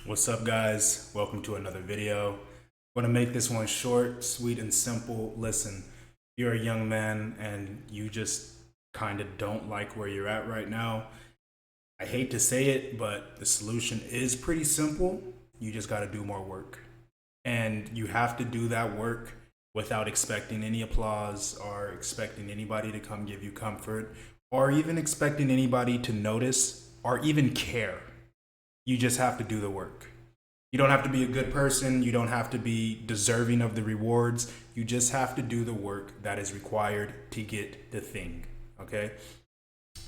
What's up, guys? Welcome to another video. I'm going to make this one short, sweet, and simple. Listen, you're a young man and you just kind of don't like where you're at right now. I hate to say it, but the solution is pretty simple. You just got to do more work. And you have to do that work without expecting any applause or expecting anybody to come give you comfort or even expecting anybody to notice or even care. You just have to do the work. You don't have to be a good person. You don't have to be deserving of the rewards. You just have to do the work that is required to get the thing. Okay.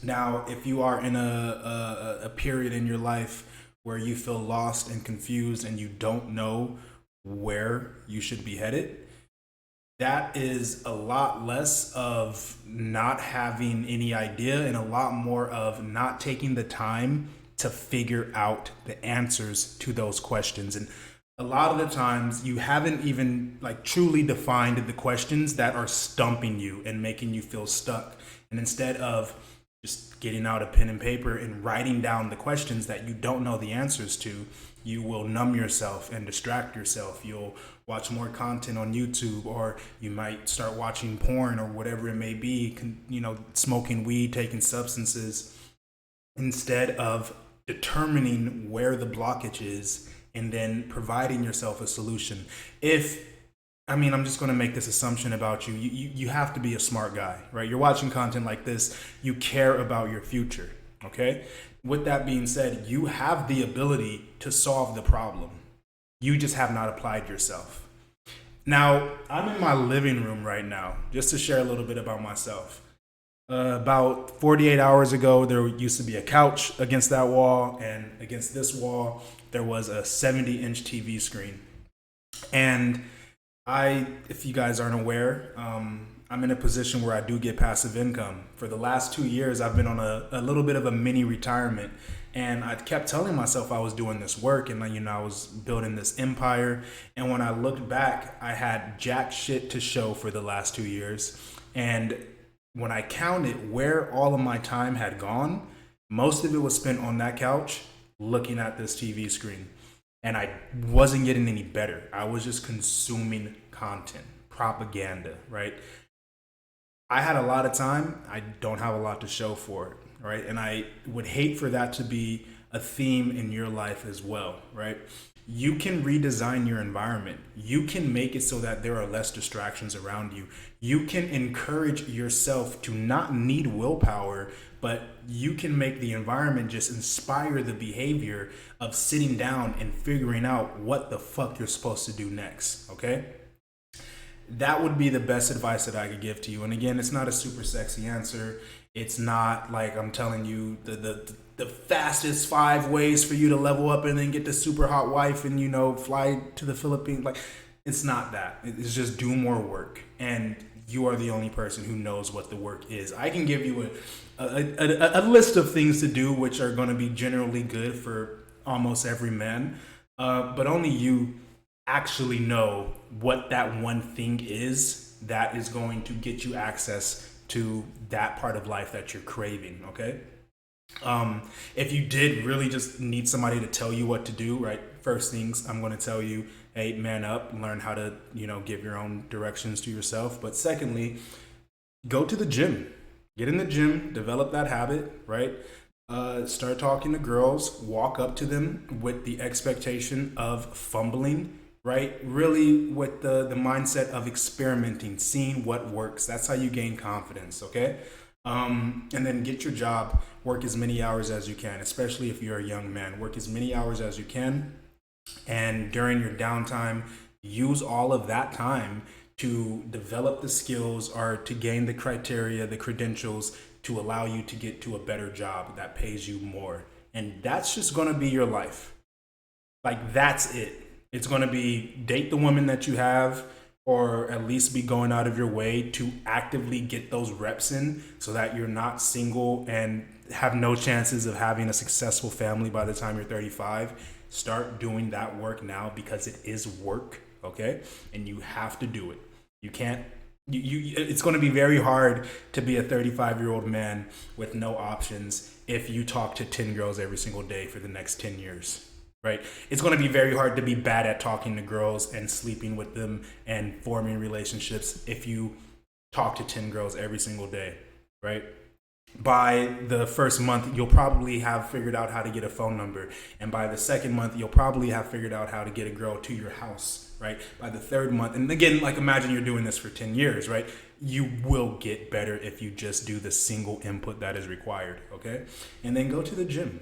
Now, if you are in a period in your life where you feel lost and confused and you don't know where you should be headed, that is a lot less of not having any idea and a lot more of not taking the time to figure out the answers to those questions. And a lot of the times you haven't even like truly defined the questions that are stumping you and making you feel stuck. And instead of just getting out a pen and paper and writing down the questions that you don't know the answers to, you will numb yourself and distract yourself. You'll watch more content on YouTube, or you might start watching porn or whatever it may be, smoking weed, taking substances, instead of determining where the blockage is and then providing yourself a solution. I'm just going to make this assumption about you. You have to be a smart guy, right? You're watching content like this. You care about your future, okay? With that being said, you have the ability to solve the problem. You just have not applied yourself. Now, I'm in my living room right now, just to share a little bit about myself. About 48 hours ago, there used to be a couch against that wall, and against this wall, there was a 70-inch TV screen. And if you guys aren't aware, I'm in a position where I do get passive income. For the last 2 years, I've been on a little bit of a mini retirement, and I kept telling myself I was doing this work and I was building this empire. And when I looked back, I had jack shit to show for the last 2 years. And when I counted where all of my time had gone, most of it was spent on that couch looking at this TV screen. And I wasn't getting any better. I was just consuming content, propaganda, right? I had a lot of time. I don't have a lot to show for it, right? And I would hate for that to be a theme in your life as well, right? You can redesign your environment. You can make it so that there are less distractions around you. You can encourage yourself to not need willpower, but you can make the environment just inspire the behavior of sitting down and figuring out what the fuck you're supposed to do next, okay? That would be the best advice that I could give to you. And again, it's not a super sexy answer. It's not like I'm telling you the fastest 5 ways for you to level up and then get the super hot wife and fly to the Philippines. Like, it's not that. It's just do more work, and you are the only person who knows what the work is. I can give you a list of things to do, which are going to be generally good for almost every man, but only you actually know what that one thing is that is going to get you access to that part of life that you're craving, okay? If you did really just need somebody to tell you what to do, right? First things, I'm going to tell you, hey, man up, learn how to, give your own directions to yourself. But secondly, go to the gym. Get in the gym, develop that habit, right? Start talking to girls, walk up to them with the expectation of fumbling, right? Really with the mindset of experimenting, seeing what works. That's how you gain confidence, okay? And then get your job, work as many hours as you can, especially if you're a young man. Work as many hours as you can. And during your downtime, use all of that time to develop the skills or to gain the criteria, the credentials to allow you to get to a better job that pays you more. And that's just going to be your life. Like, that's it. It's going to be date the woman that you have, or at least be going out of your way to actively get those reps in so that you're not single and have no chances of having a successful family by the time you're 35. Start doing that work now, because it is work, okay? And you have to do it. You can't, it's going to be very hard to be a 35-year-old man with no options if you talk to 10 girls every single day for the next 10 years. right? It's going to be very hard to be bad at talking to girls and sleeping with them and forming relationships if you talk to 10 girls every single day, right? By the first month, you'll probably have figured out how to get a phone number. And by the second month, you'll probably have figured out how to get a girl to your house, right? By the third month, and again, like imagine you're doing this for 10 years, right? You will get better if you just do the single input that is required, okay? And then go to the gym,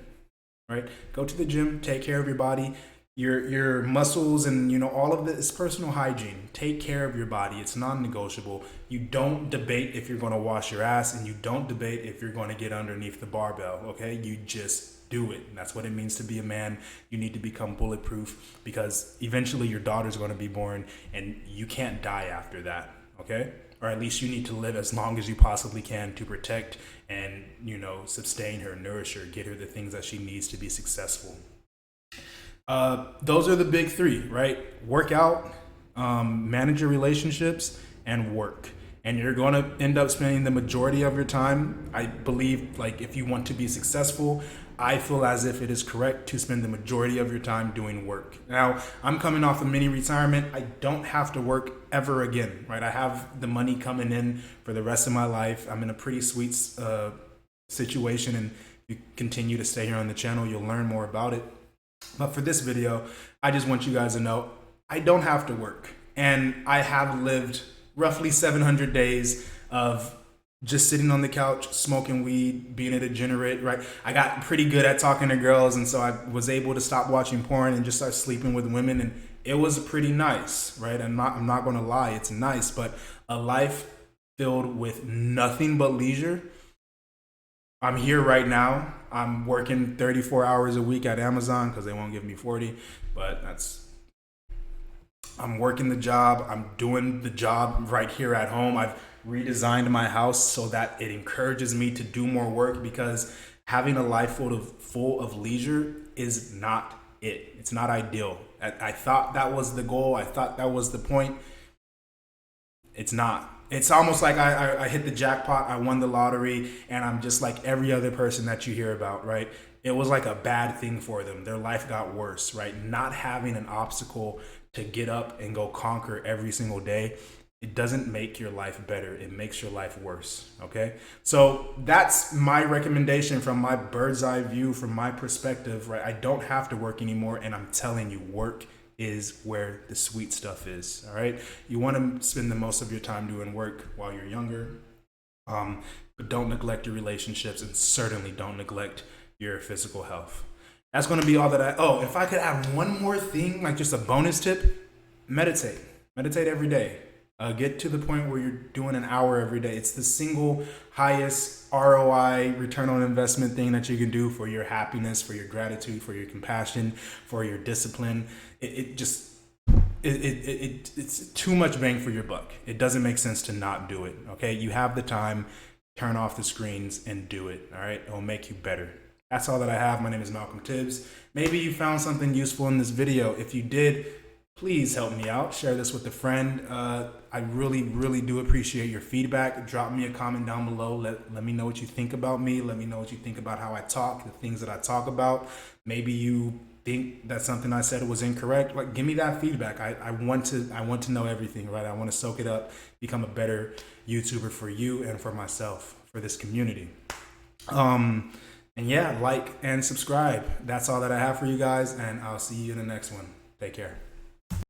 right? Go to the gym, take care of your body, your muscles, and all of this personal hygiene. Take care of your body. It's non-negotiable. You don't debate if you're going to wash your ass, and you don't debate if you're going to get underneath the barbell, okay? You just do it. And that's what it means to be a man. You need to become bulletproof, because eventually your daughter's going to be born and you can't die after that, okay? Or at least you need to live as long as you possibly can to protect and sustain her, nourish her, get her the things that she needs to be successful. Those are the big three, right? Work out, manage your relationships, and work. And you're going to end up spending the majority of your time, I believe, like if you want to be successful, I feel as if it is correct to spend the majority of your time doing work. Now, I'm coming off a mini retirement. I don't have to work ever again, right? I have the money coming in for the rest of my life. I'm in a pretty sweet situation, and if you continue to stay here on the channel, you'll learn more about it. But for this video, I just want you guys to know I don't have to work, and I have lived roughly 700 days of just sitting on the couch, smoking weed, being a degenerate, right? I got pretty good at talking to girls, and so I was able to stop watching porn and just start sleeping with women, and it was pretty nice, right? I'm not going to lie, it's nice, but a life filled with nothing but leisure. I'm here right now. I'm working 34 hours a week at Amazon because they won't give me 40, but I'm working the job. I'm doing the job right here at home. I've redesigned my house so that it encourages me to do more work, because having a life full of leisure is not it. It's not ideal. I thought that was the goal. I thought that was the point. It's not. It's almost like I hit the jackpot, I won the lottery, and I'm just like every other person that you hear about, right? It was like a bad thing for them. Their life got worse, right? Not having an obstacle to get up and go conquer every single day, it doesn't make your life better. It makes your life worse, okay? So that's my recommendation from my bird's eye view, from my perspective, right? I don't have to work anymore, and I'm telling you, work is where the sweet stuff is, all right? You want to spend the most of your time doing work while you're younger, but don't neglect your relationships, and certainly don't neglect your physical health. That's going to be all that if I could add one more thing, like just a bonus tip, meditate every day. Get to the point where you're doing an hour every day. It's the single highest ROI, return on investment thing that you can do for your happiness, for your gratitude, for your compassion, for your discipline. It's too much bang for your buck. It doesn't make sense to not do it, okay? You have the time, turn off the screens and do it, all right? It'll make you better. That's all that I have. My name is Malcolm Tibbs. Maybe you found something useful in this video. If you did, please help me out. Share this with a friend. I really, really do appreciate your feedback. Drop me a comment down below. Let me know what you think about me. Let me know what you think about how I talk, the things that I talk about. Maybe you think that something I said was incorrect. Like, give me that feedback. I want to know everything, right? I want to soak it up, become a better YouTuber for you and for myself, for this community. And yeah, like and subscribe. That's all that I have for you guys, and I'll see you in the next one. Take care.